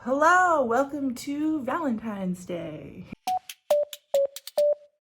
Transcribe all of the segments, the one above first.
Hello, welcome to Valentine's Day.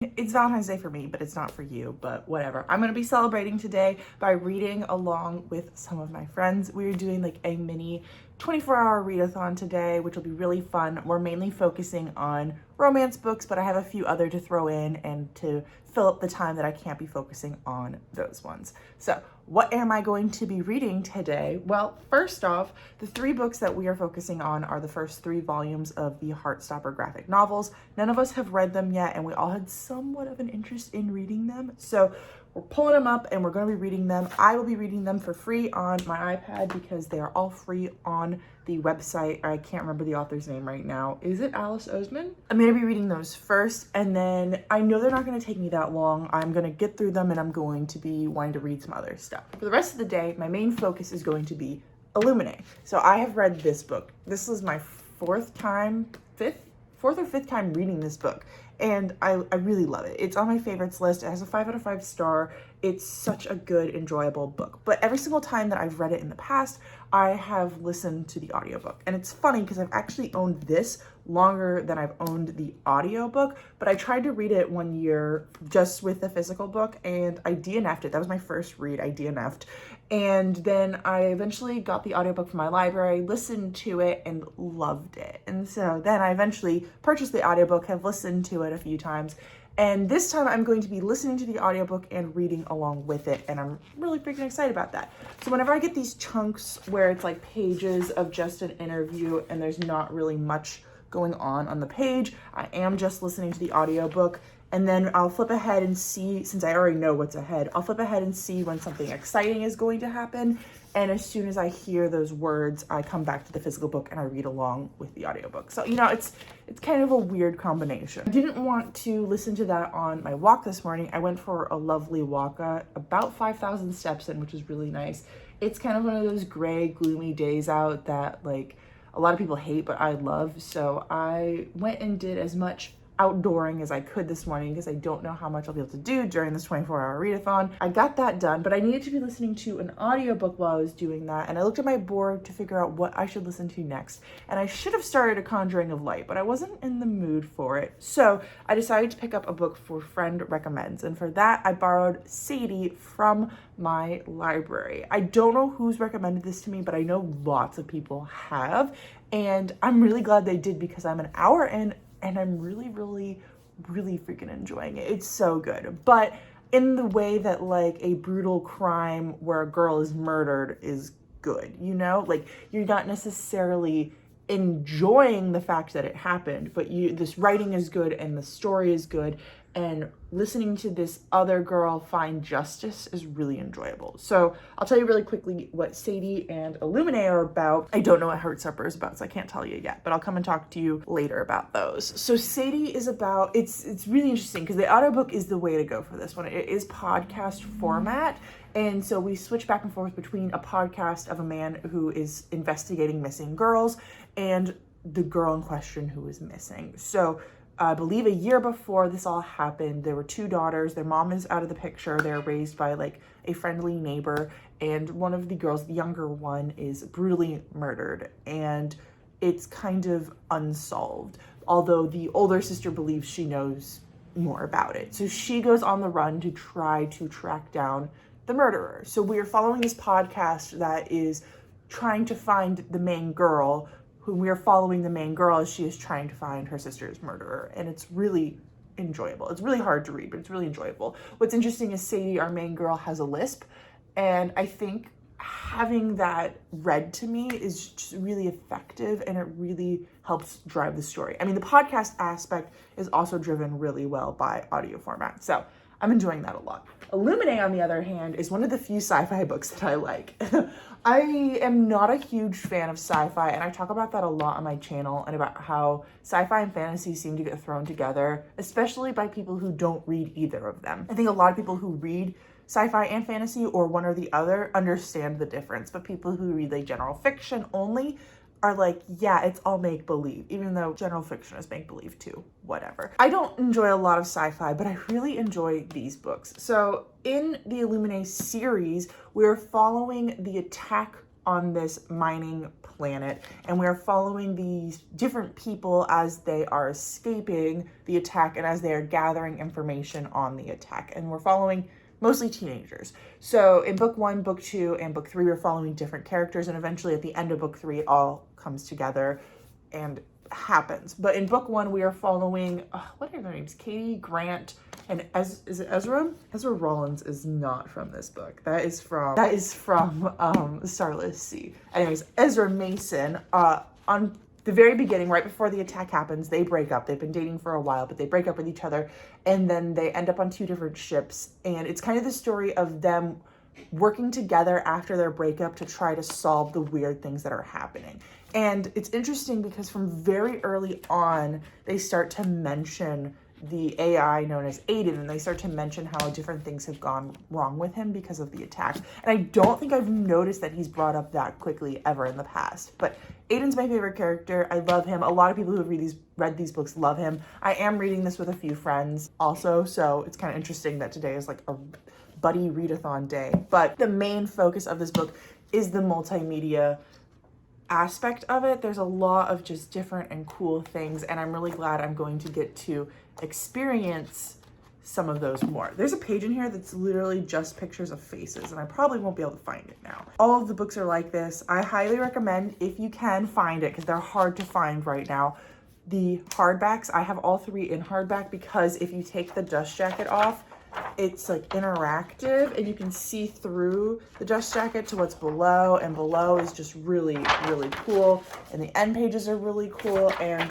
It's Valentine's Day for me, but it's not for you, but whatever. I'm gonna be celebrating today by reading along with some of my friends. We're doing like a mini 24-hour readathon today, which will be really fun. We're mainly focusing on romance books, but I have a few other to throw in and to fill up the time that I can't be focusing on those ones. So what am I going to be reading today? Well, first off, the three books that we are focusing on are the first 3 volumes of the Heartstopper graphic novels. None of us have read them yet, and we all had somewhat of an interest in reading them. So we're pulling them up and we're going to be reading them. I will be reading them for free on my iPad because they are all free on the website. I can't remember the author's name right now. Is it Alice Oseman? I'm going to be reading those first, and then I know they're not going to take me that long. I'm going to get through them and I'm going to be wanting to read some other stuff. For the rest of the day, my main focus is going to be Illuminae. So I have read this book. This is my fourth or fifth time reading this book, and I really love it. It's on my favorites list. It has a 5 out of 5 star. It's such a good, enjoyable book. But every single time that I've read it in the past, I have listened to the audiobook. And it's funny because I've actually owned this longer than I've owned the audiobook, but I tried to read it one year just with the physical book and I DNF'd it. That was my first read. I DNF'd. And then I eventually got the audiobook from my library, listened to it, and loved it. And so then I eventually purchased the audiobook, have listened to it a few times, and this time I'm going to be listening to the audiobook and reading along with it, and I'm really freaking excited about that. So whenever I get these chunks where it's like pages of just an interview and there's not really much going on the page, I am just listening to the audiobook. And then I'll flip ahead and see, since I already know what's ahead, I'll flip ahead and see when something exciting is going to happen. And as soon as I hear those words, I come back to the physical book and I read along with the audiobook. So, you know, it's kind of a weird combination. I didn't want to listen to that on my walk this morning. I went for a lovely walk, about 5,000 steps in, which was really nice. It's kind of one of those gray, gloomy days out that like a lot of people hate, but I love. So I went and did as much outdooring as I could this morning because I don't know how much I'll be able to do during this 24-hour readathon. I got that done, but I needed to be listening to an audiobook while I was doing that, and I looked at my board to figure out what I should listen to next, and I should have started A Conjuring of Light, but I wasn't in the mood for it. So I decided to pick up a book for Friend Recommends, and for that I borrowed Sadie from my library. I don't know who's recommended this to me, but I know lots of people have, and I'm really glad they did because I'm an hour in and I'm really freaking enjoying it. It's so good. But in the way that like a brutal crime where a girl is murdered is good, you know? Like you're not necessarily enjoying the fact that it happened, but this writing is good and the story is good, and listening to this other girl find justice is really enjoyable. So I'll tell you really quickly what Sadie and Illuminae are about. I don't know what Heartstopper is about, so I can't tell you yet, but I'll come and talk to you later about those. So Sadie is about, it's really interesting because the audiobook is the way to go for this one. It is podcast format. And so we switch back and forth between a podcast of a man who is investigating missing girls and the girl in question who is missing. So I believe a year before this all happened, there were 2 daughters. Their mom is out of the picture. They're raised by like a friendly neighbor. And one of the girls, the younger one, is brutally murdered. And it's kind of unsolved. Although the older sister believes she knows more about it. So she goes on the run to try to track down the murderer. So we are following this podcast that is trying to find the main girl, who we are following the main girl as she is trying to find her sister's murderer. And it's really enjoyable. It's really hard to read, but it's really enjoyable. What's interesting is Sadie, our main girl, has a lisp. And I think having that read to me is just really effective, and it really helps drive the story. I mean, the podcast aspect is also driven really well by audio format. So I'm enjoying that a lot. Illuminae, on the other hand, is one of the few sci-fi books that I like. I am not a huge fan of sci-fi, and I talk about that a lot on my channel, and about how sci-fi and fantasy seem to get thrown together, especially by people who don't read either of them. I think a lot of people who read sci-fi and fantasy, or one or the other, understand the difference, but people who read like general fiction only are like, yeah, it's all make-believe, even though general fiction is make-believe too, whatever. I don't enjoy a lot of sci-fi, but I really enjoy these books. So in the Illuminae series, we're following the attack on this mining planet, and we're following these different people as they are escaping the attack and as they are gathering information on the attack. And we're following mostly teenagers. So in book 1, book 2, and book 3, we're following different characters, and eventually at the end of book 3, it all comes together and happens. But in book 1, we are following, what are their names? Katie, Grant, and is it Ezra? Ezra Rollins is not from this book. That is from Starless Sea. Anyways, Ezra Mason, on the very beginning, right before the attack happens, they break up. They've been dating for a while, but they break up with each other, and then they end up on 2 different ships. And it's kind of the story of them working together after their breakup to try to solve the weird things that are happening. And it's interesting because from very early on, they start to mention the AI known as Aiden, and they start to mention how different things have gone wrong with him because of the attack. And I don't think I've noticed that he's brought up that quickly ever in the past. But Aiden's my favorite character. I love him. A lot of people who have read these books love him. I am reading this with a few friends also, so it's kind of interesting that today is like a buddy readathon day. But the main focus of this book is the multimedia aspect of it. There's a lot of just different and cool things, and I'm really glad I'm going to get to experience some of those more. There's a page in here that's literally just pictures of faces, and I probably won't be able to find it now. All of the books are like this. I highly recommend, if you can find it, because they're hard to find right now, the hardbacks. I have all 3 in hardback because if you take the dust jacket off, it's like interactive and you can see through the dust jacket to what's below, and below is just really, really cool. And the end pages are really cool, and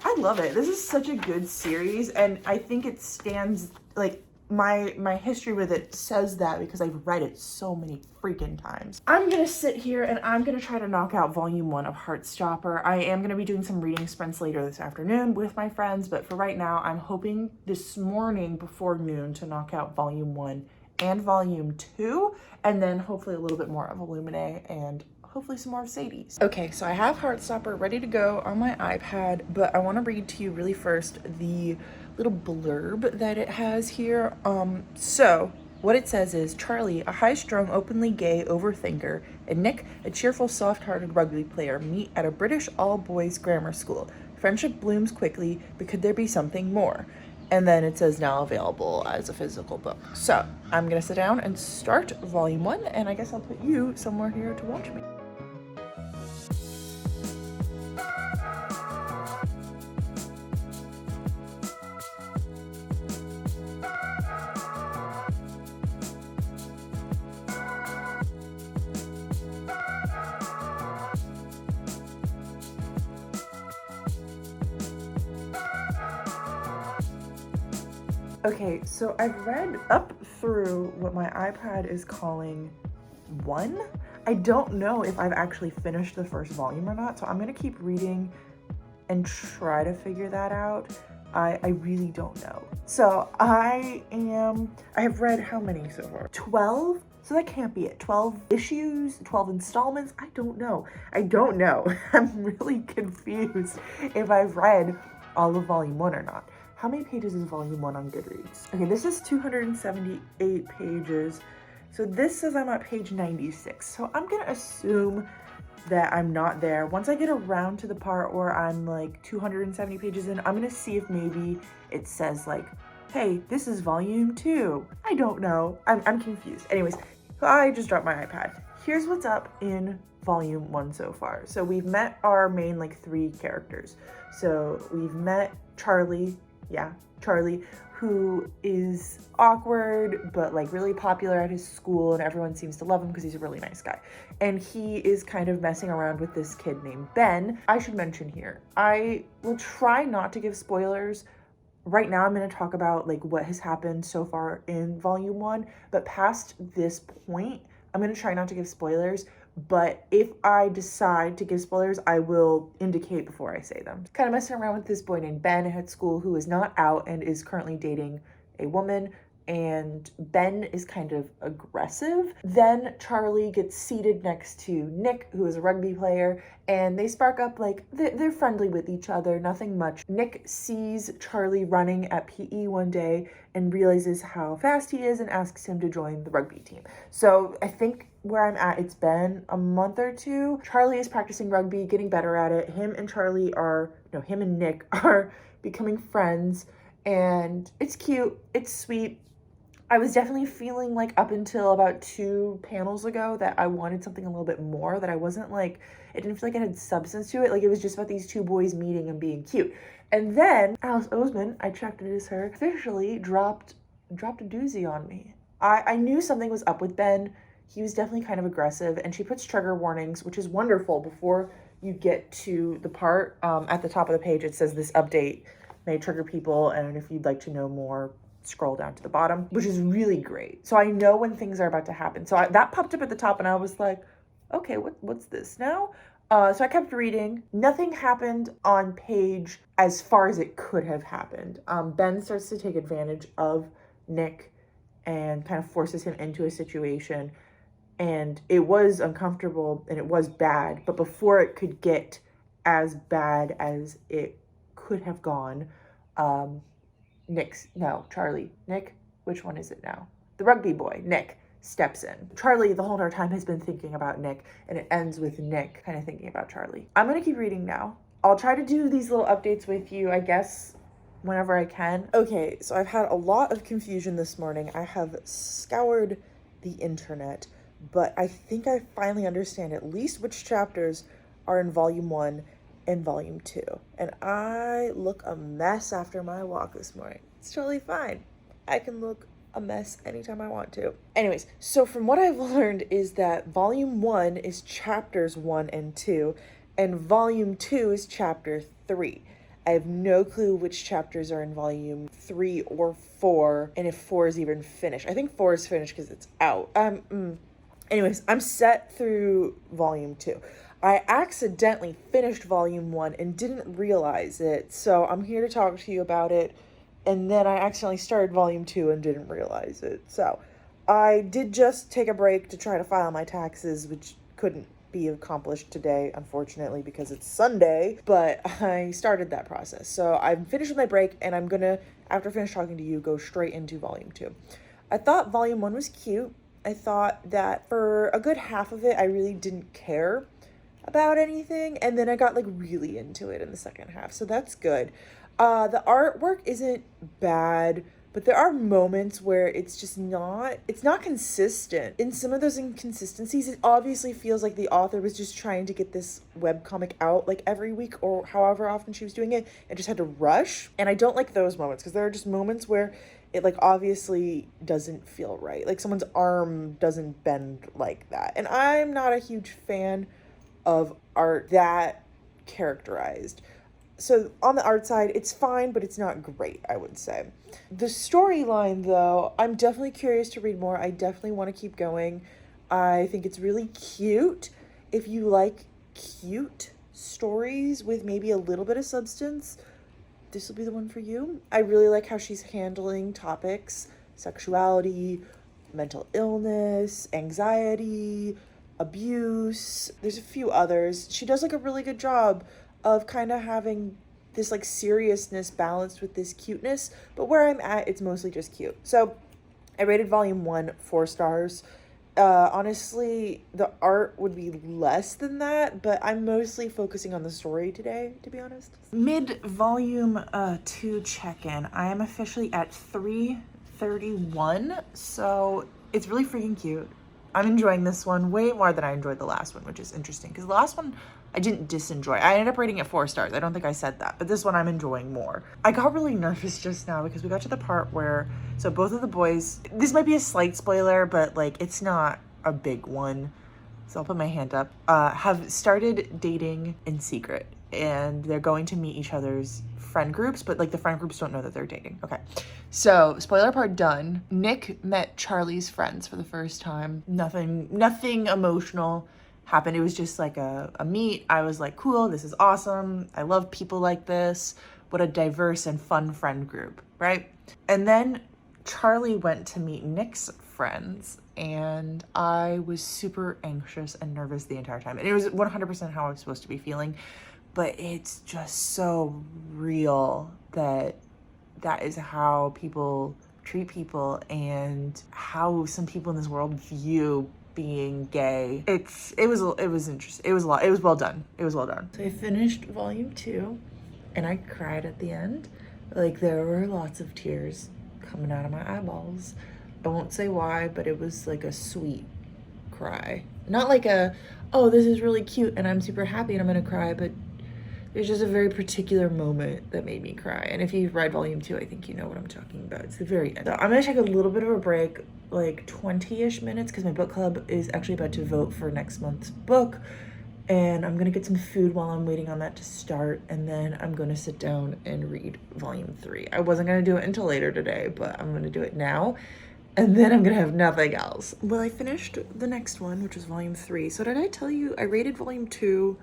I love it. This is such a good series, and I think it stands, like, my history with it says that because I've read it so many freaking times. I'm gonna sit here and I'm gonna try to knock out volume 1 of Heartstopper. I am gonna be doing some reading sprints later this afternoon with my friends, but for right now, I'm hoping this morning before noon to knock out volume 1 and volume 2, and then hopefully a little bit more of Illuminae and hopefully some more of Sadie's. Okay, so I have Heartstopper ready to go on my iPad, but I want to read to you really first the little blurb that it has here. So what it says is, Charlie, a high-strung, openly gay overthinker, and Nick, a cheerful, soft-hearted rugby player, meet at a British all-boys grammar school. Friendship blooms quickly, but could there be something more? And then it says now available as a physical book. So I'm gonna sit down and start volume 1, and I guess I'll put you somewhere here to watch me. Okay, so I've read up through what my iPad is calling 1. I don't know if I've actually finished the first volume or not, so I'm gonna keep reading and try to figure that out. I really don't know. So I have read how many so far? 12? So that can't be it. 12 issues, 12 installments? I don't know. I'm really confused if I've read all of volume 1 or not. How many pages is volume 1 on Goodreads? Okay, this is 278 pages. So this says I'm at page 96. So I'm gonna assume that I'm not there. Once I get around to the part where I'm like 270 pages in, I'm gonna see if maybe it says like, hey, this is volume 2. I don't know, I'm confused. Anyways, I just dropped my iPad. Here's what's up in volume 1 so far. So we've met our main like 3 characters. So we've met Charlie, who is awkward, but like really popular at his school, and everyone seems to love him because he's a really nice guy. And he is kind of messing around with this kid named Ben. I should mention here, I will try not to give spoilers. Right now I'm going to talk about like what has happened so far in volume 1, but past this point, I'm going to try not to give spoilers. But if I decide to give spoilers, I will indicate before I say them. Kind of messing around with this boy named Ben at school who is not out and is currently dating a woman, and Ben is kind of aggressive. Then Charlie gets seated next to Nick, who is a rugby player, and they spark up like, they're friendly with each other, nothing much. Nick sees Charlie running at PE one day and realizes how fast he is and asks him to join the rugby team. So I think where I'm at, it's been a month or two. Charlie is practicing rugby, getting better at it. Him and Nick are becoming friends, and it's cute, it's sweet. I was definitely feeling like up until about 2 panels ago that I wanted something a little bit more, that I wasn't like, it didn't feel like it had substance to it. Like it was just about these two boys meeting and being cute. And then Alice Oseman, I checked it as her, officially dropped a doozy on me. I knew something was up with Ben. He was definitely kind of aggressive, and she puts trigger warnings, which is wonderful. Before you get to the part at the top of the page, it says this update may trigger people, and if you'd like to know more, scroll down to the bottom, which is really great. So I know when things are about to happen. So that popped up at the top, and I was like, okay, what's this now? So I kept reading. Nothing happened on page as far as it could have happened. Ben starts to take advantage of Nick and kind of forces him into a situation, and it was uncomfortable and it was bad, but before it could get as bad as it could have gone, Nick, which one is it now? The rugby boy, Nick, steps in. Charlie, the whole entire time, has been thinking about Nick, and it ends with Nick kind of thinking about Charlie. I'm gonna keep reading now. I'll try to do these little updates with you, I guess, whenever I can. Okay, so I've had a lot of confusion this morning. I have scoured the internet, but I think I finally understand at least which chapters are in volume 1 and volume 2. And I look a mess after my walk this morning. It's totally fine. I can look a mess anytime I want to. Anyways, so from what I've learned is that volume 1 is chapters 1 and 2, and volume 2 is chapter 3. I have no clue which chapters are in volume 3 or 4, and if 4 is even finished. I think 4 is finished because it's out. Anyways, I'm set through volume 2. I accidentally finished volume 1 and didn't realize it, so I'm here to talk to you about it. And then I accidentally started volume 2 and didn't realize it. So I did just take a break to try to file my taxes, which couldn't be accomplished today, unfortunately, because it's Sunday, but I started that process. So I'm finished with my break, and I'm gonna, after I finish talking to you, go straight into volume 2. I thought volume 1 was cute. I thought that for a good half of it, I really didn't care about anything, and then I got like really into it in the second half, so that's good. The artwork isn't bad, but there are moments where it's not consistent. In some of those inconsistencies, it obviously feels like the author was just trying to get this webcomic out like every week or however often she was doing it, and just had to rush. And I don't like those moments, because there are just moments where it like obviously doesn't feel right. Like someone's arm doesn't bend like that. And I'm not a huge fan of art that characterized. So on the art side, it's fine, but it's not great, I would say. The storyline, though, I'm definitely curious to read more. I definitely want to keep going. I think it's really cute. If you like cute stories with maybe a little bit of substance, this will be the one for you. I really like how she's handling topics: sexuality, mental illness, anxiety, abuse. There's a few others. She does like a really good job of kind of having this like seriousness balanced with this cuteness, but where I'm at, it's mostly just cute. So I rated volume 1 4 stars. Honestly, the art would be less than that, but I'm mostly focusing on the story today, to be honest. Mid volume 2 check-in. I am officially at 331, so it's really freaking cute. I'm enjoying this one way more than I enjoyed the last one, which is interesting, because the last one I didn't disenjoy. I ended up rating it 4 stars. I don't think I said that, but this one I'm enjoying more. I got really nervous just now because we got to the part where, so both of the boys, this might be a slight spoiler, but like it's not a big one, so I'll put my hand up, have started dating in secret, and they're going to meet each other's friend groups, but like the friend groups don't know that they're dating. Okay, so spoiler part done. Nick met Charlie's friends for the first time. Nothing emotional happened. It was just like a meet. I was like, cool, this is awesome. I love people like this. What a diverse and fun friend group, right? And then Charlie went to meet Nick's friends, and I was super anxious and nervous the entire time. And it was 100% how I was supposed to be feeling, but it's just so real that is how people treat people, and how some people in this world view being gay. It was interesting. It was a lot. It was well done. It was well done. So I finished volume 2 and I cried at the end. Like, there were lots of tears coming out of my eyeballs. I won't say why, but it was like a sweet cry. Not like a, oh, this is really cute and I'm super happy and I'm gonna cry, but there's just a very particular moment that made me cry. And if you've read volume 2, I think you know what I'm talking about. It's the very end. So I'm gonna take a little bit of a break, like 20-ish minutes, because my book club is actually about to vote for next month's book. And I'm gonna get some food while I'm waiting on that to start. And then I'm gonna sit down and read volume 3. I wasn't gonna do it until later today, but I'm gonna do it now. And then I'm gonna have nothing else. Well, I finished the next one, which was volume 3. So did I tell you I rated volume 2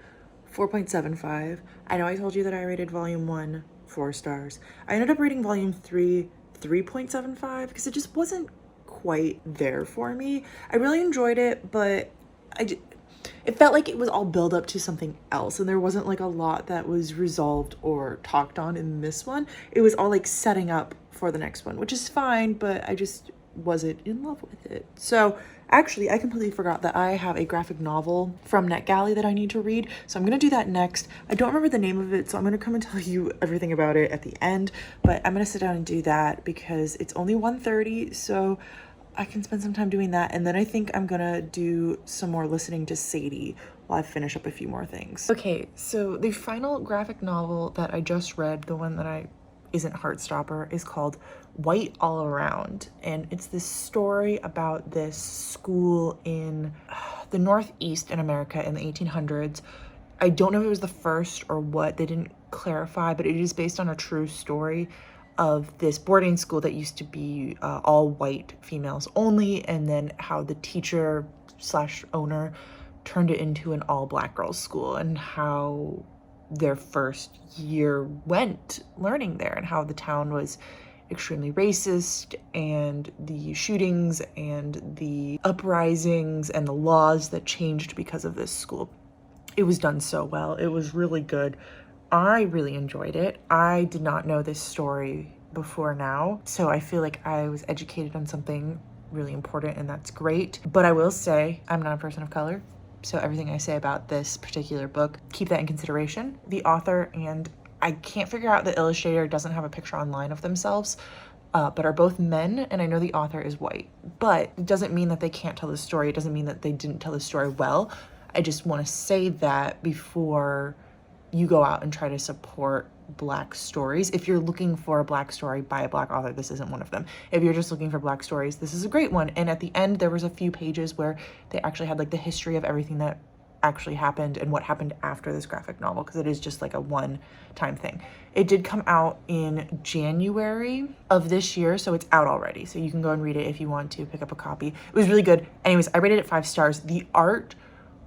4.75. I know I told you that I rated volume 1 4 stars. I ended up rating volume 3 3.75 because it just wasn't quite there for me. I really enjoyed it, but it felt like it was all build up to something else, and there wasn't like a lot that was resolved or talked on in this one. It was all like setting up for the next one, which is fine, but I just wasn't in love with it. So actually, I completely forgot that I have a graphic novel from NetGalley that I need to read. So I'm going to do that next. I don't remember the name of it, so I'm going to come and tell you everything about it at the end. But I'm going to sit down and do that because it's only 1:30, so I can spend some time doing that. And then I think I'm going to do some more listening to Sadie while I finish up a few more things. Okay, so the final graphic novel that I just read, the one that isn't Heartstopper, is called White All Around, and it's this story about this school in the Northeast in America in the 1800s. I don't know if it was the first or what, they didn't clarify, but it is based on a true story of this boarding school that used to be all white females only, and then how the teacher / owner turned it into an all black girls school, and how their first year went learning there, and how the town was extremely racist, and the shootings and the uprisings and the laws that changed because of this school. It was done so well. It was really good. I really enjoyed it. I did not know this story before now, so I feel like I was educated on something really important, and that's great. But I will say I'm not a person of color, so everything I say about this particular book, keep that in consideration. The author and I can't figure out, the illustrator doesn't have a picture online of themselves, but are both men, and I know the author is white. But it doesn't mean that they can't tell the story. It doesn't mean that they didn't tell the story well. I just want to say that before you go out and try to support Black stories. If you're looking for a Black story by a Black author, this isn't one of them. If you're just looking for Black stories, this is a great one. And at the end, there was a few pages where they actually had like the history of everything that actually happened and what happened after this graphic novel, because it is just like a one-time thing. It did come out in January of this year, so it's out already. So you can go and read it if you want to pick up a copy. It was really good. Anyways, I rated it 5 stars. The art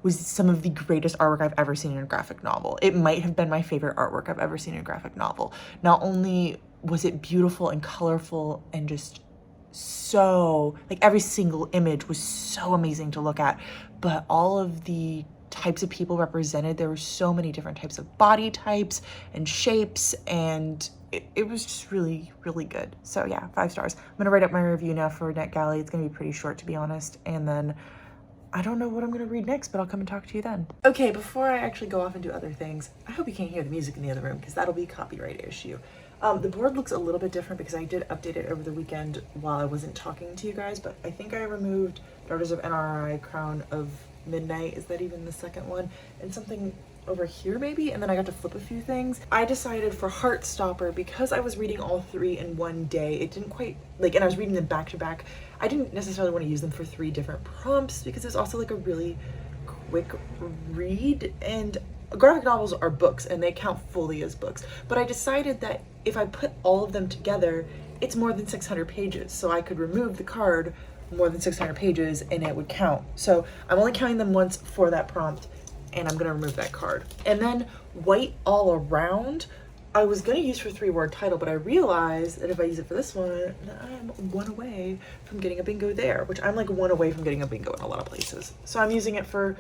was some of the greatest artwork I've ever seen in a graphic novel. It might have been my favorite artwork I've ever seen in a graphic novel. Not only was it beautiful and colorful and just so, like, every single image was so amazing to look at, but all of the types of people represented, there were so many different types of body types and shapes, and it was just really, really good. So yeah, 5 stars. I'm gonna write up my review now for NetGalley. It's gonna be pretty short, to be honest, and then I don't know what I'm gonna read next, but I'll come and talk to you then. Okay, before I actually go off and do other things, I hope you can't hear the music in the other room, because that'll be a copyright issue. The board looks a little bit different because I did update it over the weekend while I wasn't talking to you guys, but I think I removed Daughters of NRI, Crown of Midnight, is that even the second one, and something over here maybe, and then I got to flip a few things. I decided for Heartstopper, because I was reading all 3 in one day, it didn't quite, like, and I was reading them back to back, I didn't necessarily want to use them for 3 different prompts because it's also like a really quick read, and graphic novels are books and they count fully as books, but I decided that if I put all of them together, it's more than 600 pages, so I could remove the card more than 600 pages and it would count. So I'm only counting them once for that prompt, and I'm gonna remove that card. And then White All Around, I was gonna use for 3-word title, but I realized that if I use it for this one, I'm 1 away from getting a bingo there, which I'm like 1 away from getting a bingo in a lot of places. So I'm using it for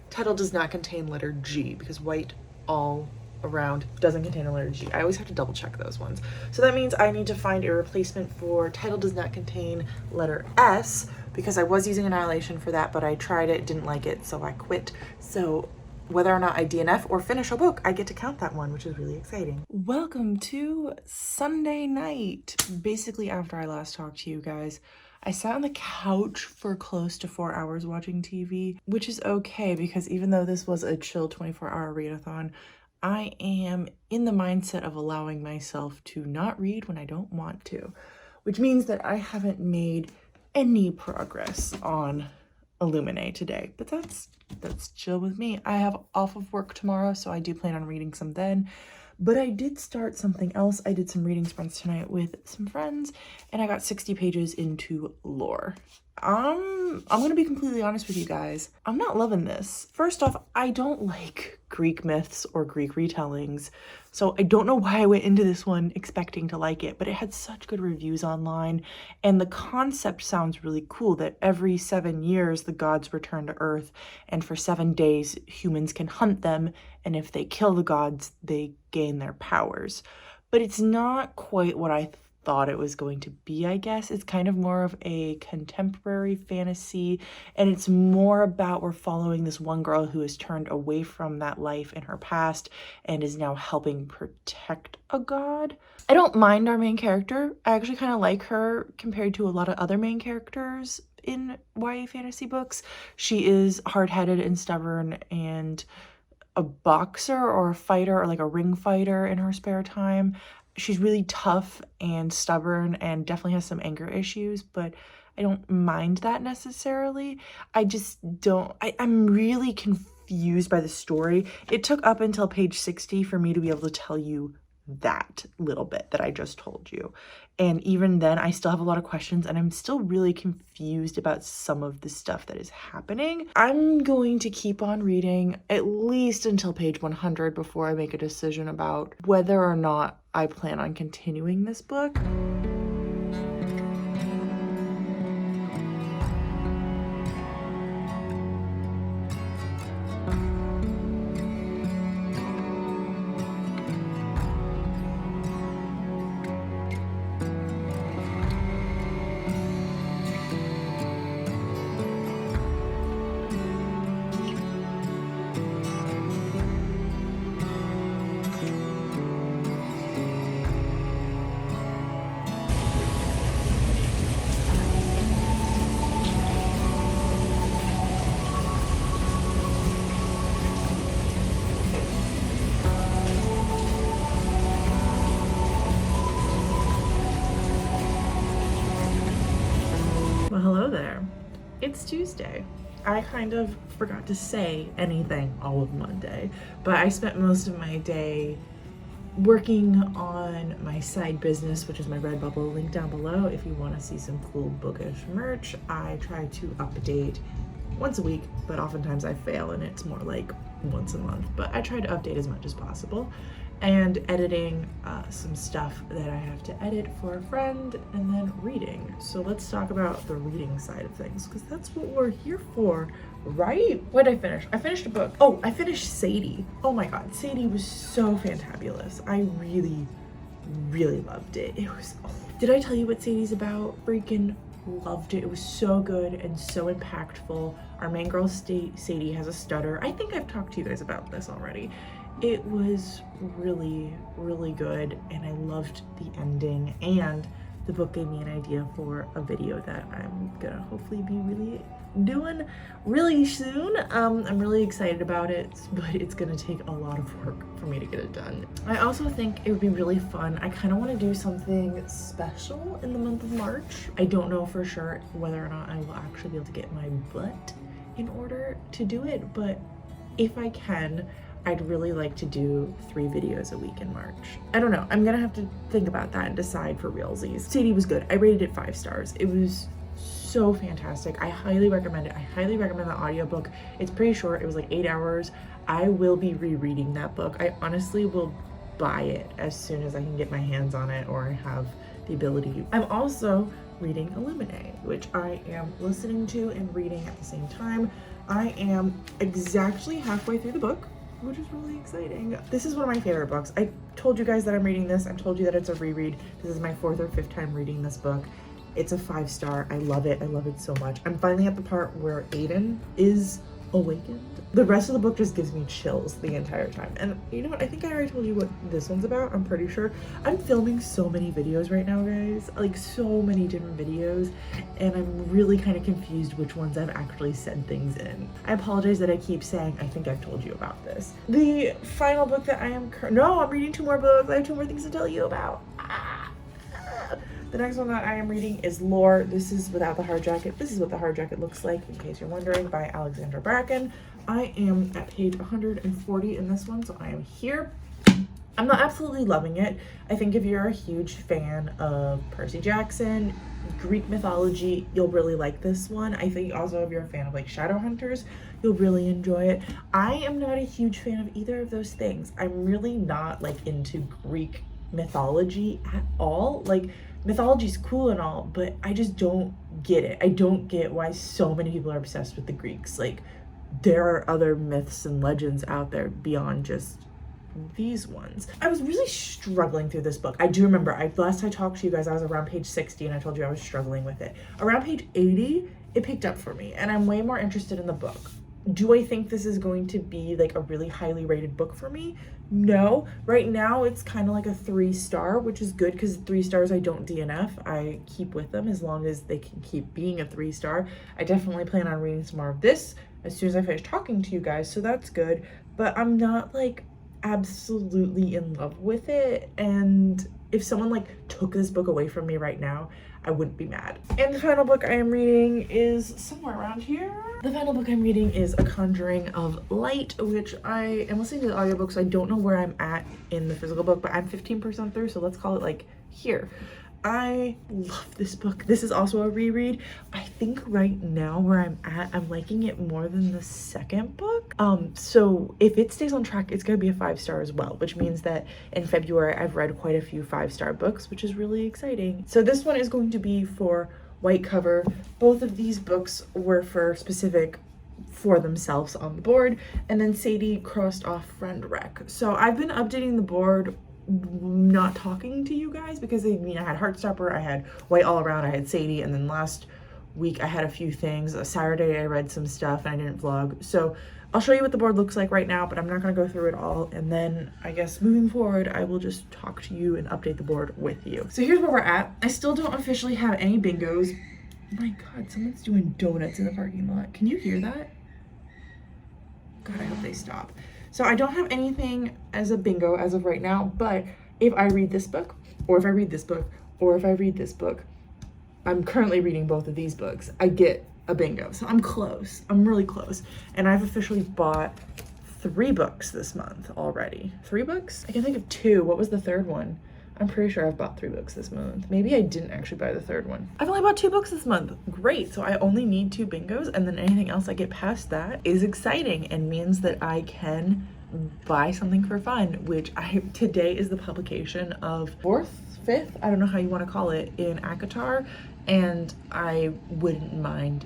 title does not contain letter G, because White All Around doesn't contain a letter G. I always have to double check those ones. So that means I need to find a replacement for title does not contain letter S, because I was using Annihilation for that, but I tried it, didn't like it, so I quit. So whether or not I DNF or finish a book, I get to count that one, which is really exciting. Welcome to Sunday night. Basically, after I last talked to you guys, I sat on the couch for close to 4 hours watching TV, which is okay because even though this was a chill 24-hour readathon, I am in the mindset of allowing myself to not read when I don't want to, which means that I haven't made any progress on Illuminae today, but that's chill with me. I have off of work tomorrow, so I do plan on reading some then, but I did start something else. I did some reading sprints tonight with some friends, and I got 60 pages into lore. I'm gonna be completely honest with you guys. I'm not loving this. First off, I don't like Greek myths or Greek retellings, so I don't know why I went into this one expecting to like it, but it had such good reviews online, and the concept sounds really cool that every 7 years the gods return to Earth, and for 7 days humans can hunt them, and if they kill the gods, they gain their powers. But it's not quite what I thought it was going to be, I guess. It's kind of more of a contemporary fantasy, and it's more about we're following this one girl who has turned away from that life in her past and is now helping protect a god. I don't mind our main character. I actually kind of like her compared to a lot of other main characters in YA fantasy books. She is hard-headed and stubborn and a boxer or a fighter or like a ring fighter in her spare time. She's really tough and stubborn and definitely has some anger issues, but I don't mind that necessarily. I just don't, I'm really confused by the story. It took up until page 60 for me to be able to tell you that little bit that I just told you. And even then, I still have a lot of questions and I'm still really confused about some of the stuff that is happening. I'm going to keep on reading at least until page 100 before I make a decision about whether or not I plan on continuing this book. Well, hello there. It's Tuesday. I kind of forgot to say anything all of Monday, but I spent most of my day working on my side business, which is my Redbubble, link down below if you want to see some cool bookish merch. I try to update once a week, but oftentimes I fail and it's more like once a month, but I try to update as much as possible. And editing some stuff that I have to edit for a friend, and then reading. So let's talk about the reading side of things, because that's what we're here for, right? What did I finish? I finished a book. Oh, I finished Sadie. Oh my god, Sadie was so fantabulous. I really, really loved it. It was, oh. Did I tell you what Sadie's about? Freaking loved it. It was so good and so impactful. Our main girl, Sadie, has a stutter. I think I've talked to you guys about this already. It was really, really good, and I loved the ending, and the book gave me an idea for a video that I'm gonna hopefully be really doing really soon. I'm really excited about it, but it's gonna take a lot of work for me to get it done. I also think it would be really fun. I kind of want to do something special in the month of March. I don't know for sure whether or not I will actually be able to get my butt in order to do it, but if I can, I'd really like to do 3 videos a week in March. I don't know, I'm gonna have to think about that and decide for realsies. Sadie was good. I rated it 5 stars. It was so fantastic. I highly recommend it. I highly recommend the audiobook. It's pretty short. It was like 8 hours. I will be rereading that book. I honestly will buy it as soon as I can get my hands on it or I have the ability. I'm also reading Illuminae, which I am listening to and reading at the same time. I am exactly halfway through the book, which is really exciting. This is one of my favorite books. I told you guys that I'm reading this. I told you that it's a reread. This is my 4th or 5th time reading this book, It's a 5-star. I love it. I love it so much. I'm finally at the part where Aiden is awakened. The rest of the book just gives me chills the entire time. And you know what? I think I already told you what this one's about. I'm pretty sure. I'm filming so many videos right now, guys. Like so many different videos. And I'm really kind of confused which ones I've actually said things in. I apologize that I keep saying, I think I've told you about this. The final book that I am no, I'm reading 2 more books. I have 2 more things to tell you about. The next one that I am reading is Lore. This is without the hard jacket. This is what the hard jacket looks like, in case you're wondering, by Alexandra Bracken. I am at page 140 in this one, so I am here. I'm not absolutely loving it. I think if you're a huge fan of Percy Jackson, Greek mythology, you'll really like this one. I think also if you're a fan of like Shadowhunters, you'll really enjoy it. I am not a huge fan of either of those things. I'm really not like into Greek mythology at all. Like, mythology's cool and all, but I just don't get it. I don't get why so many people are obsessed with the Greeks. Like, there are other myths and legends out there beyond just these ones. I was really struggling through this book. I do remember, last I talked to you guys, I was around page 60 and I told you I was struggling with it. Around page 80, it picked up for me and I'm way more interested in the book. Do I think this is going to be like a really highly rated book for me? No. Right now it's kind of like a 3-star, which is good because 3 stars I don't DNF. I keep with them as long as they can keep being a 3-star. I definitely plan on reading some more of this as soon as I finish talking to you guys, so that's good. But I'm not like absolutely in love with it, and if someone like took this book away from me right now, I wouldn't be mad. And the final book I am reading is somewhere around here. The final book I'm reading is A Conjuring of Light, which I am listening to the audiobook, so I don't know where I'm at in the physical book, but I'm 15% through, so let's call it like here. I love this book. This is also a reread. I think right now where I'm at, I'm liking it more than the second book. So if it stays on track, it's gonna be a 5-star as well, which means that in February, I've read quite a few 5-star books, which is really exciting. So this one is going to be for white cover. Both of these books were for themselves on the board, and then Sadie crossed off friend rec. So I've been updating the board, not talking to you guys, because I mean, I had Heartstopper, I had White All Around, I had Sadie, and then last week I had a few things. Saturday I read some stuff and I didn't vlog. So I'll show you what the board looks like right now, but I'm not gonna go through it all. And then I guess moving forward, I will just talk to you and update the board with you. So here's where we're at. I still don't officially have any bingos. Oh my God, someone's doing donuts in the parking lot. Can you hear that? God, I hope they stop. So I don't have anything as a bingo as of right now, but if I read this book, or if I read this book, or if I read this book, I'm currently reading both of these books, I get a bingo. So I'm close. I'm really close. And I've officially bought 3 books this month already. 3 books? I can think of 2. What was the third one? I'm pretty sure I've bought 3 books this month. Maybe I didn't actually buy the third one. I've only bought 2 books this month. Great. So I only need 2 bingos, and then anything else I get past that is exciting and means that I can buy something for fun, which today is the publication of 4th, 5th, I don't know how you want to call it, in ACOTAR, and I wouldn't mind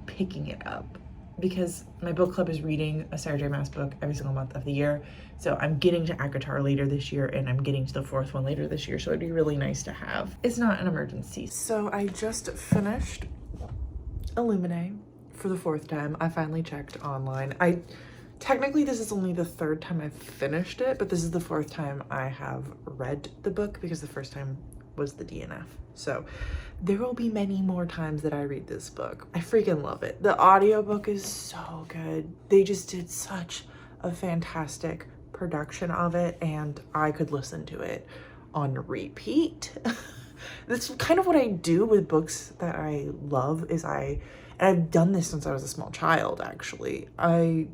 picking it up because my book club is reading a Sarah J Maas book every single month of the year. So I'm getting to ACOTAR later this year, and I'm getting to the 4th one later this year, so it'd be really nice to have. It's not an emergency. So I just finished Illuminae for the 4th time. I finally checked online. Technically, this is only the 3rd time I've finished it, but this is the 4th time I have read the book because the first time was the DNF. So there will be many more times that I read this book. I freaking love it. The audiobook is so good. They just did such a fantastic production of it, and I could listen to it on repeat. That's kind of what I do with books that I love, is and I've done this since I was a small child, actually. I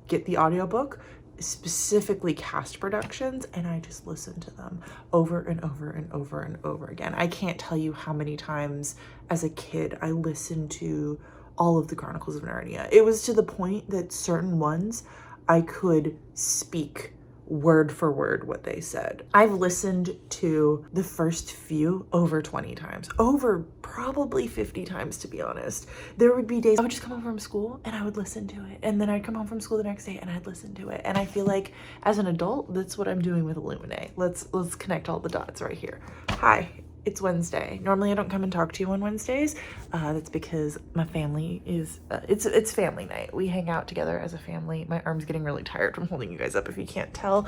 get the audiobook, specifically cast productions, and I just listen to them over and over and over and over again. I can't tell you how many times as a kid I listened to all of the Chronicles of Narnia. It was to the point that certain ones I could speak word for word what they said. I've listened to the first few over 20 times, over probably 50 times, to be honest. There would be days I would just come home from school and I would listen to it, and then I'd come home from school the next day and I'd listen to it. And I feel like as an adult, that's what I'm doing with Illuminae. Let's connect all the dots right here. Hi, It's Wednesday. Normally I don't come and talk to you on Wednesdays. That's because my family is, it's family night. We hang out together as a family. My arm's getting really tired from holding you guys up if you can't tell.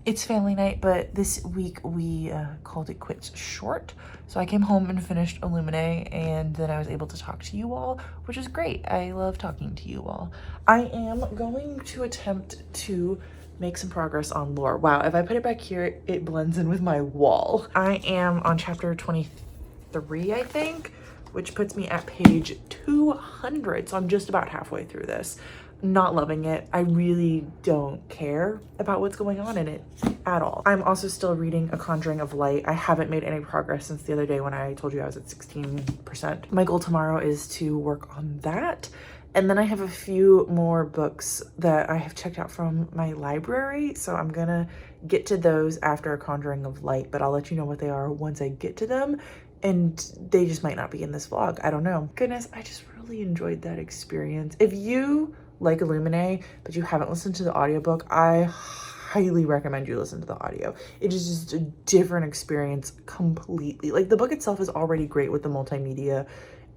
It's family night, but this week we called it quits short. So I came home and finished Illuminae, and then I was able to talk to you all, which is great. I love talking to you all. I am going to attempt to make some progress on lore. Wow, if I put it back here, it blends in with my wall. I am on chapter 23, I think, which puts me at page 200. So I'm just about halfway through this. Not loving it. I really don't care about what's going on in it at all. I'm also still reading A Conjuring of Light. I haven't made any progress since the other day when I told you I was at 16%. My goal tomorrow is to work on that. And then I have a few more books that I have checked out from my library. So I'm gonna get to those after A Conjuring of Light, but I'll let you know what they are once I get to them. And they just might not be in this vlog. I don't know. Goodness, I just really enjoyed that experience. If you like Illuminae, but you haven't listened to the audiobook, I highly recommend you listen to the audio. It is just a different experience completely. Like, the book itself is already great with the multimedia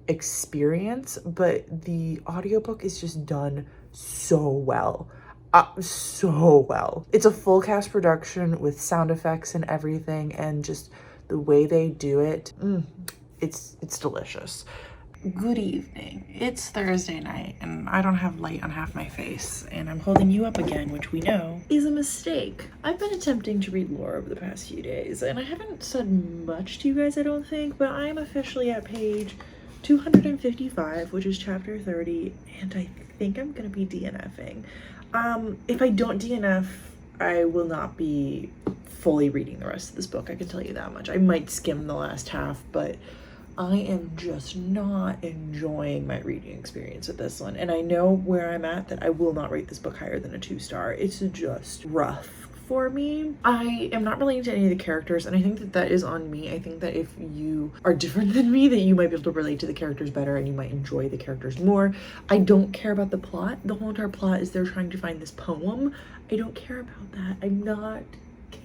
experience, but the audiobook is just done so well. So well. It's a full cast production with sound effects and everything, and just the way they do it, it's delicious. Good evening. It's Thursday night and I don't have light on half my face, and I'm holding you up again, which we know is a mistake. I've been attempting to read lore over the past few days, and I haven't said much to you guys, I don't think, but I'm officially at page 255, which is chapter 30, and I think I'm gonna be DNFing. If I don't DNF, I will not be fully reading the rest of this book, I can tell you that much. I might skim the last half, but I am just not enjoying my reading experience with this one. And I know where I'm at, that I will not rate this book higher than a 2-star. It's just rough for me. I am not relating to any of the characters, and I think that that is on me. I think that if you are different than me, that you might be able to relate to the characters better and you might enjoy the characters more. I don't care about the plot. The whole entire plot is they're trying to find this poem. I don't care about that. I'm not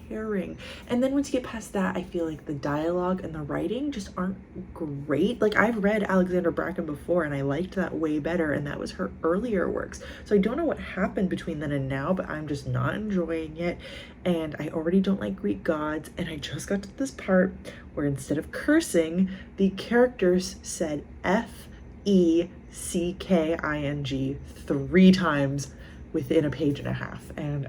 caring. And then once you get past that, I feel like the dialogue and the writing just aren't great. Like, I've read Alexandra Bracken before and I liked that way better, and that was her earlier works. So I don't know what happened between then and now, but I'm just not enjoying it. And I already don't like Greek gods, and I just got to this part where instead of cursing, the characters said F-E-C-K-I-N-G 3 times within a page and a half, and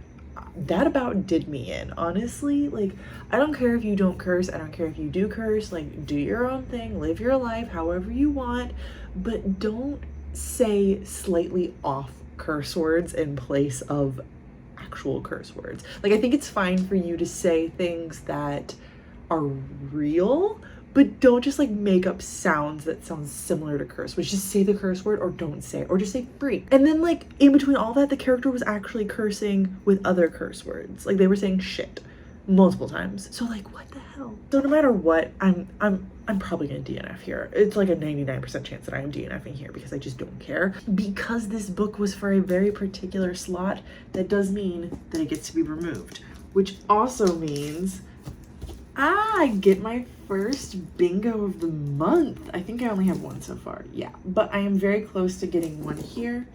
that about did me in, honestly. Like, I don't care if you don't curse, I don't care if you do curse, like, do your own thing, live your life however you want, but don't say slightly off curse words in place of actual curse words. Like, I think it's fine for you to say things that are real, but don't just like make up sounds that sound similar to curse words. Just say the curse word or don't say it, or just say freak. And then, like, in between all that, the character was actually cursing with other curse words. Like, they were saying shit multiple times. So, like, what the hell? So no matter what, I'm probably gonna DNF here. It's like a 99% chance that I am DNFing here because I just don't care. Because this book was for a very particular slot, that does mean that it gets to be removed, which also means I get my first bingo of the month. I think I only have one so far, yeah. But I am very close to getting one here,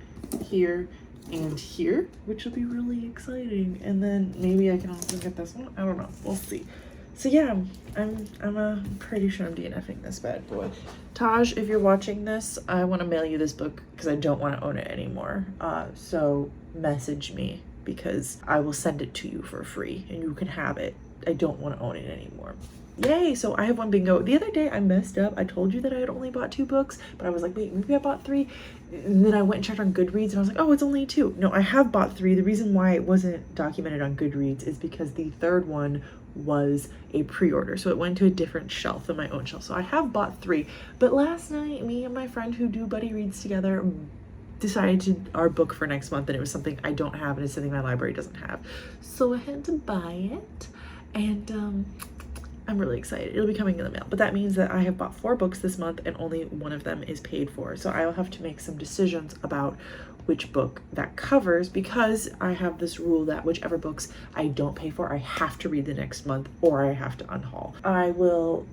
here, and here, which will be really exciting. And then maybe I can also get this one. I don't know, we'll see. So yeah, I'm pretty sure I'm DNFing this bad boy. Taj, if you're watching this, I want to mail you this book because I don't want to own it anymore. So message me because I will send it to you for free and you can have it. I don't want to own it anymore. Yay, so I have one bingo. The other day I messed up. I told you that I had only bought 2 books, but I was like, wait, maybe I bought 3. And then I went and checked on Goodreads and I was like, oh, it's only 2. No, I have bought 3. The reason why it wasn't documented on Goodreads is because the third one was a pre-order. So it went to a different shelf than my own shelf. So I have bought 3. But last night, me and my friend who do buddy reads together decided to our book for next month, and it was something I don't have and it's something my library doesn't have. So I had to buy it. And I'm really excited. It'll be coming in the mail, but that means that I have bought 4 books this month and only one of them is paid for. So I will have to make some decisions about which book that covers, because I have this rule that whichever books I don't pay for, I have to read the next month or I have to unhaul. I will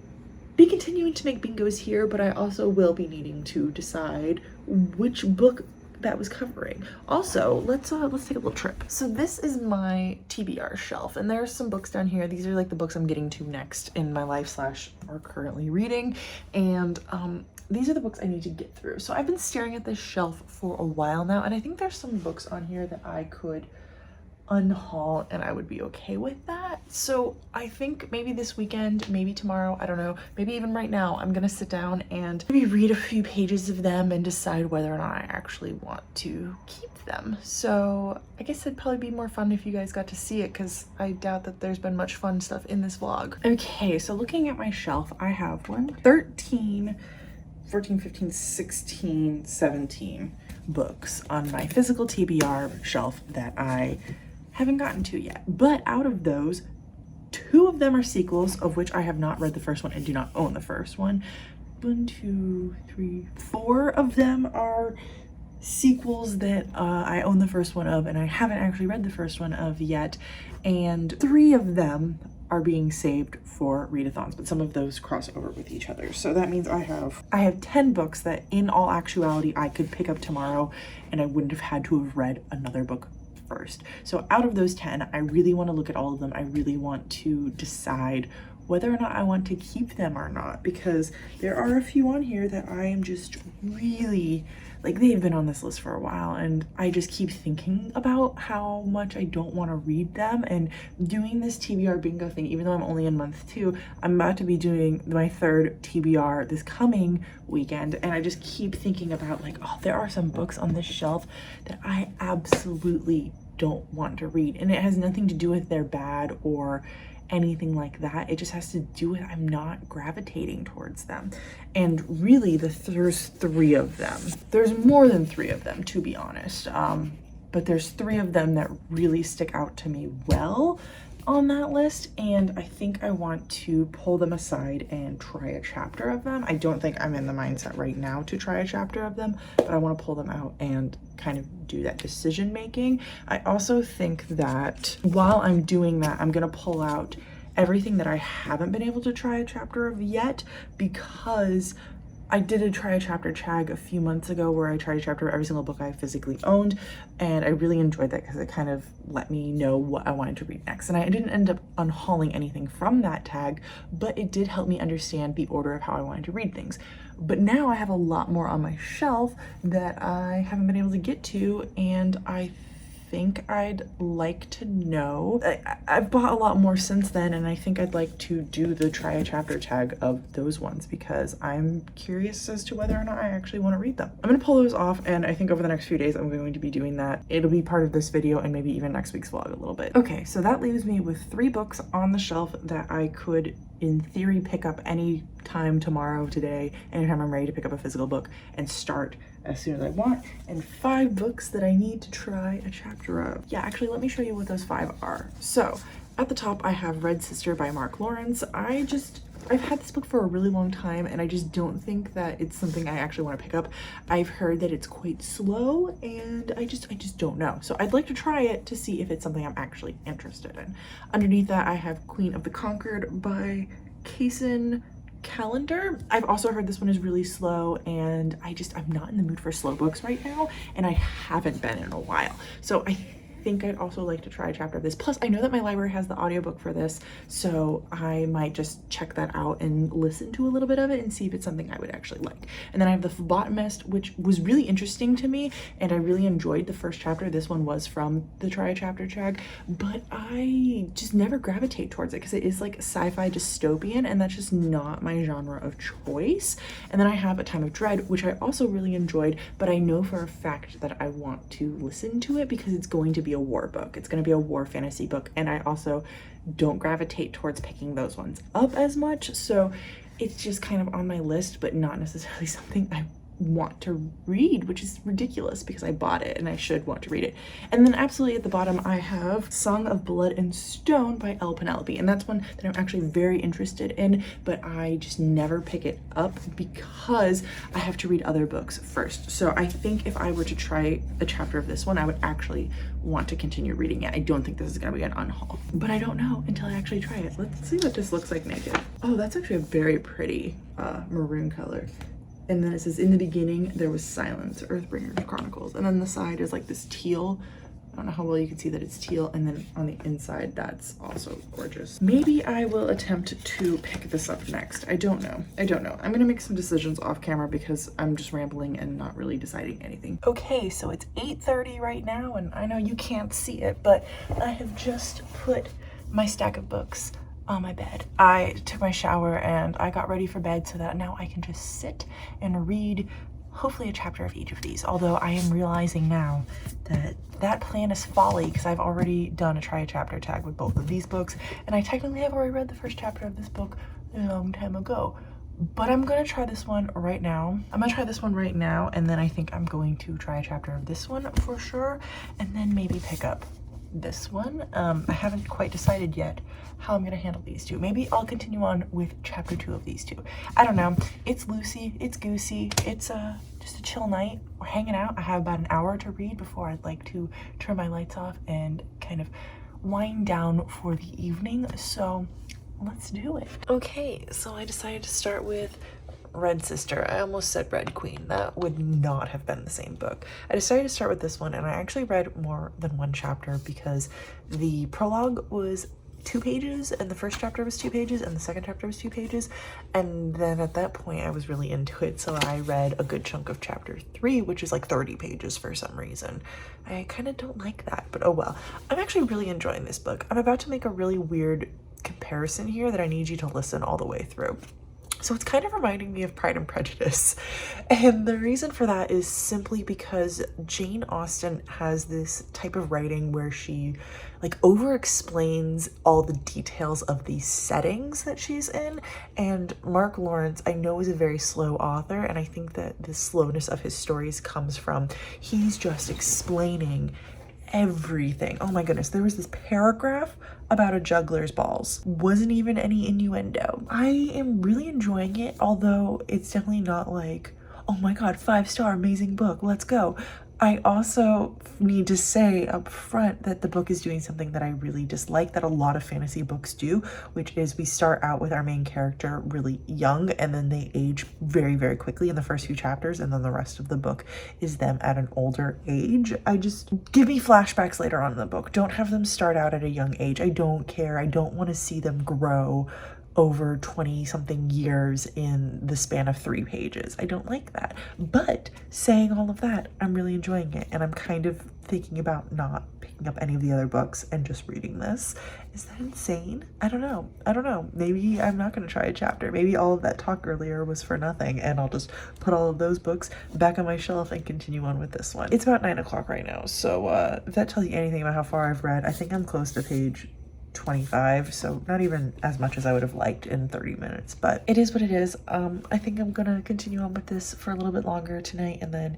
be continuing to make bingos here, but I also will be needing to decide which book that was covering. Also, let's take a little trip. So this is my TBR shelf, and there's some books down here. These are like the books I'm getting to next in my life / are currently reading, and these are the books I need to get through. So I've been staring at this shelf for a while now, and I think there's some books on here that I could unhaul and I would be okay with that. So I think maybe this weekend, maybe tomorrow, I don't know, maybe even right now, I'm gonna sit down and maybe read a few pages of them and decide whether or not I actually want to keep them. So I guess it'd probably be more fun if you guys got to see it, because I doubt that there's been much fun stuff in this vlog. Okay, so looking at my shelf, I have 13, 14, 15, 16, 17 books on my physical TBR shelf that I haven't gotten to yet. But out of those, 2 of them are sequels, of which I have not read the first one and do not own the first one. 1, 2, 3, 4 of them are sequels that I own the first one of and I haven't actually read the first one of yet. And 3 of them are being saved for readathons, but some of those cross over with each other. So that means I have 10 books that in all actuality I could pick up tomorrow and I wouldn't have had to have read another book first. So out of those 10, I really want to look at all of them. I really want to decide whether or not I want to keep them or not, because there are a few on here that I am just really, like, they've been on this list for a while and I just keep thinking about how much I don't want to read them. And doing this TBR bingo thing, even though I'm only in month 2, I'm about to be doing my 3rd TBR this coming weekend, and I just keep thinking about, like, oh, there are some books on this shelf that I absolutely don't want to read, and it has nothing to do with they're bad or anything like that. It just has to do with I'm not gravitating towards them. And really there's 3 of them. There's more than 3 of them, to be honest, but there's 3 of them that really stick out to me well on that list, and I think I want to pull them aside and try a chapter of them. I don't think I'm in the mindset right now to try a chapter of them, but I want to pull them out and kind of do that decision making. I also think that while I'm doing that, I'm going to pull out everything that I haven't been able to try a chapter of yet, because I did a try a chapter tag a few months ago where I tried a chapter of every single book I physically owned, and I really enjoyed that because it kind of let me know what I wanted to read next. And I didn't end up unhauling anything from that tag, but it did help me understand the order of how I wanted to read things. But now I have a lot more on my shelf that I haven't been able to get to, and I think I'd like to know. I've bought a lot more since then, and I think I'd like to do the try a chapter tag of those ones because I'm curious as to whether or not I actually want to read them. I'm gonna pull those off, and I think over the next few days I'm going to be doing that. It'll be part of this video and maybe even next week's vlog a little bit. Okay, so that leaves me with 3 books on the shelf that I could in theory pick up any time tomorrow, today, anytime I'm ready to pick up a physical book and start as soon as I want, and 5 books that I need to try a chapter of. Yeah, actually, let me show you what those 5 are. So at the top I have Red Sister by Mark Lawrence. I've had this book for a really long time, and I just don't think that it's something I actually want to pick up. I've heard that it's quite slow, and I just don't know. So I'd like to try it to see if it's something I'm actually interested in. Underneath that, I have Queen of the Conquered by Kason Calendar. I've also heard this one is really slow, and I'm not in the mood for slow books right now, and I haven't been in a while. So I think I'd also like to try a chapter of this. Plus, I know that my library has the audiobook for this, so I might just check that out and listen to a little bit of it and see if it's something I would actually like. And then I have The Phlebotomist, which was really interesting to me, and I really enjoyed the first chapter. This one was from the try a chapter tag, but I just never gravitate towards it because it is like sci-fi dystopian, and that's just not my genre of choice. And then I have A Time of Dread, which I also really enjoyed, but I know for a fact that I want to listen to it because it's going to be a war book. It's going to be a war fantasy book, and I also don't gravitate towards picking those ones up as much, so it's just kind of on my list, but not necessarily something I want to read, which is ridiculous because I bought it and I should want to read it. And then absolutely at the bottom, I have Song of Blood and Stone by Elle Penelope. And that's one that I'm actually very interested in, but I just never pick it up because I have to read other books first. So I think if I were to try a chapter of this one, I would actually want to continue reading it. I don't think this is gonna be an unhaul, but I don't know until I actually try it. Let's see what this looks like naked. Oh, that's actually a very pretty maroon color. And then it says, in the beginning, there was silence, Earthbringer's Chronicles. And then the side is like this teal. I don't know how well you can see that it's teal. And then on the inside, that's also gorgeous. Maybe I will attempt to pick this up next. I don't know. I'm gonna make some decisions off camera because I'm just rambling and not really deciding anything. Okay, so it's 8:30 right now, and I know you can't see it, but I have just put my stack of books on my bed. I took my shower and I got ready for bed so that now I can just sit and read hopefully a chapter of each of these. Although I am realizing now that that plan is folly because I've already done a try a chapter tag with both of these books, and I technically have already read the first chapter of this book a long time ago. But I'm gonna try this one right now. And then I think I'm going to try a chapter of this one for sure, and then maybe pick up this one. I haven't quite decided yet how I'm gonna handle these two. Maybe I'll continue on with chapter 2 of these two. I don't know. It's loosey, it's goosey, it's just a chill night. We're hanging out. I have about an hour to read before I'd like to turn my lights off and kind of wind down for the evening. So let's do it. Okay, so I decided to start with Red Sister. I almost said Red Queen. That would not have been the same book. I decided to start with this one, and I actually read more than one chapter because the prologue was 2 pages and the first chapter was 2 pages and the second chapter was 2 pages, and then at that point I was really into it, so I read a good chunk of chapter 3, which is like 30 pages for some reason. I kind of don't like that, but oh well. I'm actually really enjoying this book. I'm about to make a really weird comparison here that I need you to listen all the way through. So it's kind of reminding me of Pride and Prejudice. And the reason for that is simply because Jane Austen has this type of writing where she like over explains all the details of these settings that she's in. And Mark Lawrence, I know, is a very slow author, and I think that the slowness of his stories comes from he's just explaining everything. Oh my goodness, there was this paragraph about a juggler's balls. Wasn't even any innuendo. I am really enjoying it, although it's definitely not like, oh my god, 5-star amazing book, let's go. I also need to say up front that the book is doing something that I really dislike that a lot of fantasy books do, which is we start out with our main character really young and then they age very, very quickly in the first few chapters, and then the rest of the book is them at an older age. Give me flashbacks later on in the book. Don't have them start out at a young age. I don't care. I don't want to see them grow over 20 something years in the span of 3 pages. I don't like that. But saying all of that, I'm really enjoying it, and I'm kind of thinking about not picking up any of the other books and just reading this. Is that insane? I don't know. Maybe I'm not going to try a chapter. Maybe all of that talk earlier was for nothing, and I'll just put all of those books back on my shelf and continue on with this one. It's about 9 o'clock right now, so if that tells you anything about how far I've read, I think I'm close to page 25, so not even as much as I would have liked in 30 minutes, but it is what it is. I think I'm gonna continue on with this for a little bit longer tonight and then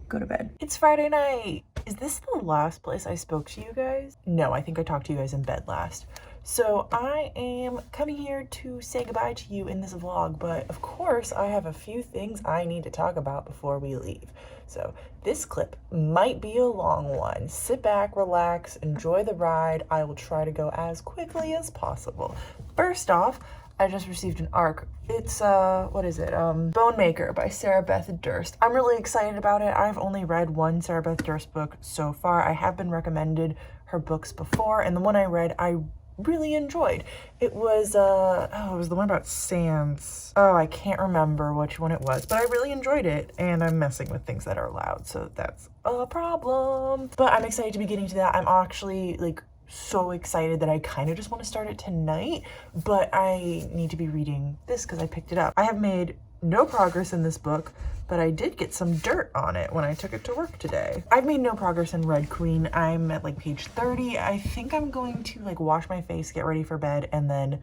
go to bed. It's Friday night. Is this the last place I spoke to you guys? No, I think I talked to you guys in bed last. So I am coming here to say goodbye to you in this vlog, but of course I have a few things I need to talk about before we leave. So this clip might be a long one. Sit back, relax, enjoy the ride. I will try to go as quickly as possible. First off, I just received an ARC. It's, what is it? Bone Maker by Sarah Beth Durst. I'm really excited about it. I've only read one Sarah Beth Durst book so far. I have been recommended her books before, and the one I read, I really enjoyed. It was it was the one about sands. Oh, I can't remember which one it was, but I really enjoyed it, and I'm messing with things that are loud, so that's a problem. But I'm excited to be getting to that. I'm actually like so excited that I kind of just want to start it tonight, but I need to be reading this because I picked it up. I have made no progress in this book, but I did get some dirt on it when I took it to work today. I've made no progress in Red Queen. I'm at like page 30. I think I'm going to like wash my face, get ready for bed, and then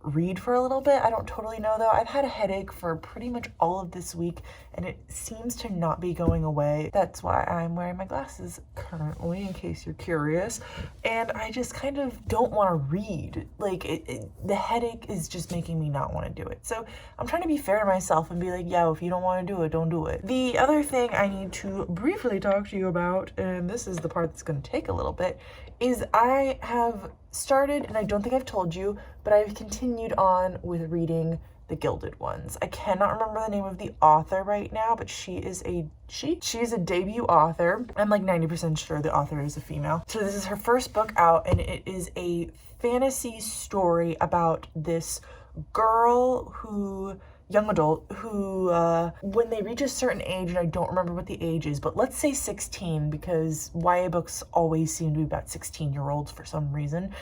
read for a little bit. I don't totally know though. I've had a headache for pretty much all of this week and it seems to not be going away. That's why I'm wearing my glasses currently, in case you're curious. And I just kind of don't want to read. Like the headache is just making me not want to do it. So I'm trying to be fair to myself and be like, yo, if you don't want to do it, don't do it. The other thing I need to briefly talk to you about, and this is the part that's going to take a little bit, is I have started, and I don't think I've told you, but I've continued on with reading The Gilded Ones. I cannot remember the name of the author right now, but she is a debut author. I'm like 90% sure the author is a female. So this is her first book out, and it is a fantasy story about this girl who, young adult, who when they reach a certain age, and I don't remember what the age is, but let's say 16, because YA books always seem to be about 16-year-olds for some reason.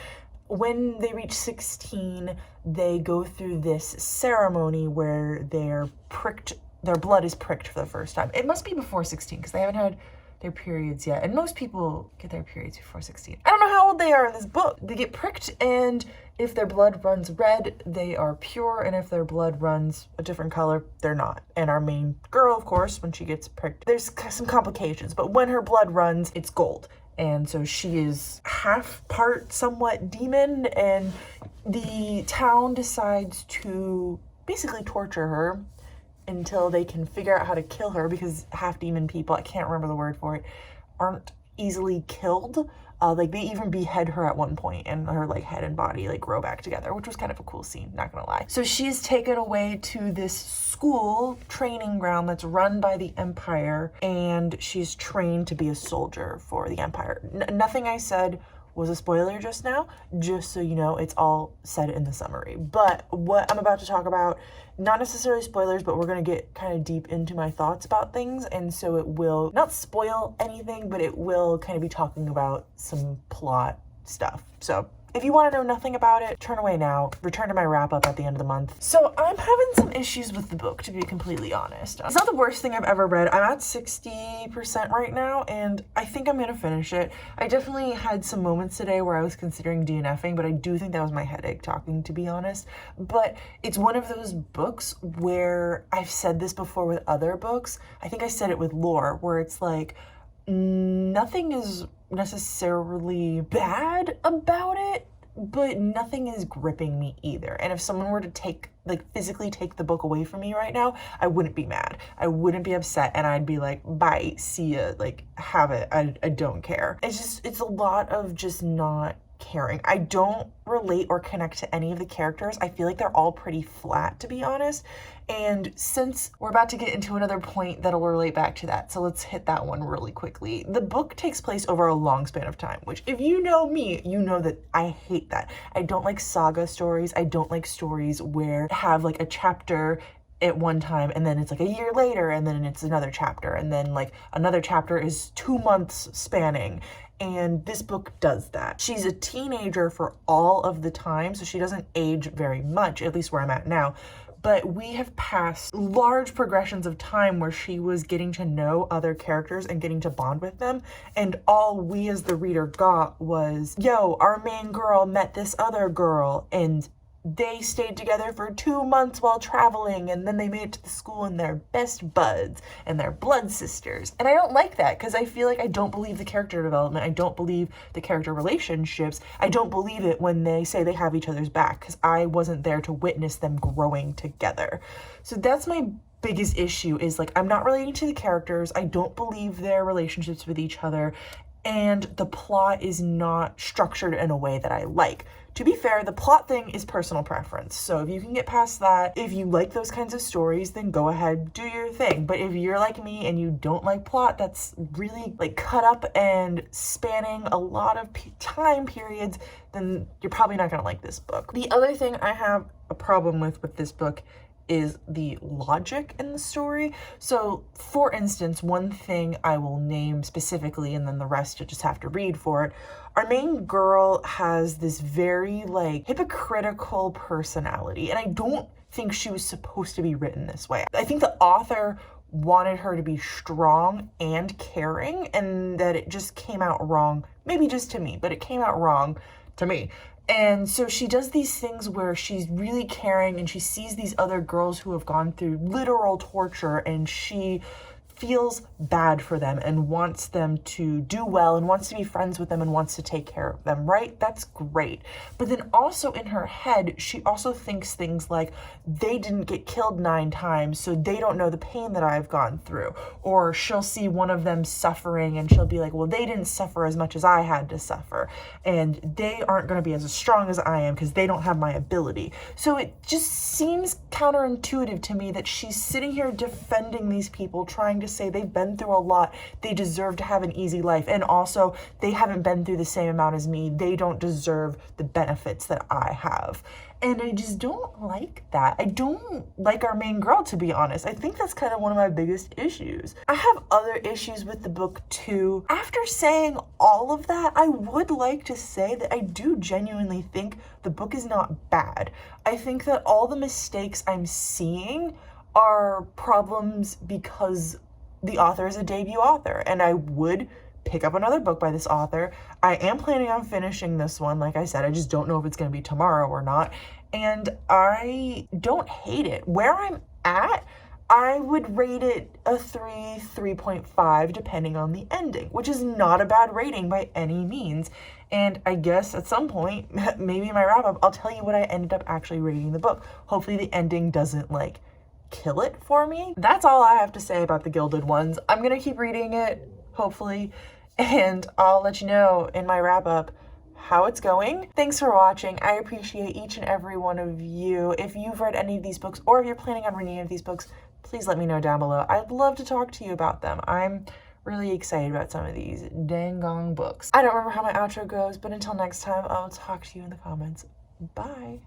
When they reach 16, they go through this ceremony where their blood is pricked for the first time. It must be before 16 because they haven't had their periods yet, and most people get their periods before 16. I don't know how old they are in this book. They get pricked, and if their blood runs red, they are pure, and if their blood runs a different color, they're not. And our main girl, of course, when she gets pricked, there's some complications, but when her blood runs, it's gold. And so she is half part somewhat demon, and the town decides to basically torture her until they can figure out how to kill her, because half demon people, I can't remember the word for it, aren't easily killed. Like they even behead her at one point, and her like head and body like grow back together, which was kind of a cool scene, not gonna lie. So she's taken away to this school training ground that's run by the Empire, and she's trained to be a soldier for the Empire. Nothing I said was a spoiler just now, just so you know. It's all said in the summary. But what I'm about to talk about, not necessarily spoilers, but we're gonna get kind of deep into my thoughts about things, and so it will not spoil anything, but it will kind of be talking about some plot stuff. So if you want to know nothing about it, turn away now. Return to my wrap up at the end of the month. So I'm having some issues with the book, to be completely honest. It's not the worst thing I've ever read. I'm at 60% right now, and I think I'm gonna finish it. I definitely had some moments today where I was considering DNFing, but I do think that was my headache talking, to be honest. But it's one of those books where I've said this before with other books. I think I said it with Lore, where it's like, nothing is necessarily bad about it, but nothing is gripping me either. And if someone were to physically take the book away from me right now, I wouldn't be mad. I wouldn't be upset, and I'd be like, bye, see ya, like, have it. I don't care. It's a lot of just not caring. I don't relate or connect to any of the characters. I feel like they're all pretty flat, to be honest. And since we're about to get into another point that'll relate back to that, so let's hit that one really quickly. The book takes place over a long span of time, which if you know me, you know that I hate that. I don't like saga stories. I don't like stories where have like a chapter at one time, and then it's like a year later, and then it's another chapter, and then like another chapter is 2 months spanning. And this book does that. She's a teenager for all of the time, so she doesn't age very much, at least where I'm at now. But we have passed large progressions of time where she was getting to know other characters and getting to bond with them. And all we as the reader got was, yo, our main girl met this other girl, and they stayed together for 2 months while traveling, and then they made it to the school and they're best buds and they're blood sisters. And I don't like that, because I feel like I don't believe the character development. I don't believe the character relationships. I don't believe it when they say they have each other's back, because I wasn't there to witness them growing together. So that's my biggest issue, is like, I'm not relating to the characters. I don't believe their relationships with each other, and the plot is not structured in a way that I like. To be fair, the plot thing is personal preference. So if you can get past that, if you like those kinds of stories, then go ahead, do your thing. But if you're like me and you don't like plot that's really like cut up and spanning a lot of time periods, then you're probably not gonna like this book. The other thing I have a problem with this book is the logic in the story. So for instance, one thing I will name specifically, and then the rest you just have to read for it. Our main girl has this very like hypocritical personality, and I don't think she was supposed to be written this way. I think the author wanted her to be strong and caring, and that it just came out wrong, maybe just to me, but it came out wrong to me. And so she does these things where she's really caring and she sees these other girls who have gone through literal torture, and she feels bad for them and wants them to do well and wants to be friends with them and wants to take care of them, right? That's great. But then also in her head, she also thinks things like, they didn't get killed 9 times, so they don't know the pain that I've gone through. Or she'll see one of them suffering and she'll be like, well, they didn't suffer as much as I had to suffer, and they aren't going to be as strong as I am because they don't have my ability. So it just seems counterintuitive to me that she's sitting here defending these people, trying to say they've been through a lot, they deserve to have an easy life, and also they haven't been through the same amount as me, they don't deserve the benefits that I have. And I just don't like that. I don't like our main girl, to be honest. I think that's kind of one of my biggest issues. I have other issues with the book too. After saying all of that, I would like to say that I do genuinely think the book is not bad. I think that all the mistakes I'm seeing are problems because the author is a debut author, and I would pick up another book by this author. I am planning on finishing this one. Like I said, I just don't know if it's going to be tomorrow or not. And I don't hate it. Where I'm at, I would rate it a 3.5, depending on the ending, which is not a bad rating by any means. And I guess at some point, maybe in my wrap up, I'll tell you what I ended up actually rating the book. Hopefully the ending doesn't kill it for me. That's all I have to say about the Gilded Ones. I'm gonna keep reading it, hopefully, and I'll let you know in my wrap up how it's going. Thanks for watching. I appreciate each and every one of you. If you've read any of these books, or if you're planning on reading any of these books, please let me know down below. I'd love to talk to you about them. I'm really excited about some of these dang gong books. I don't remember how my outro goes, but until next time, I'll talk to you in the comments. Bye.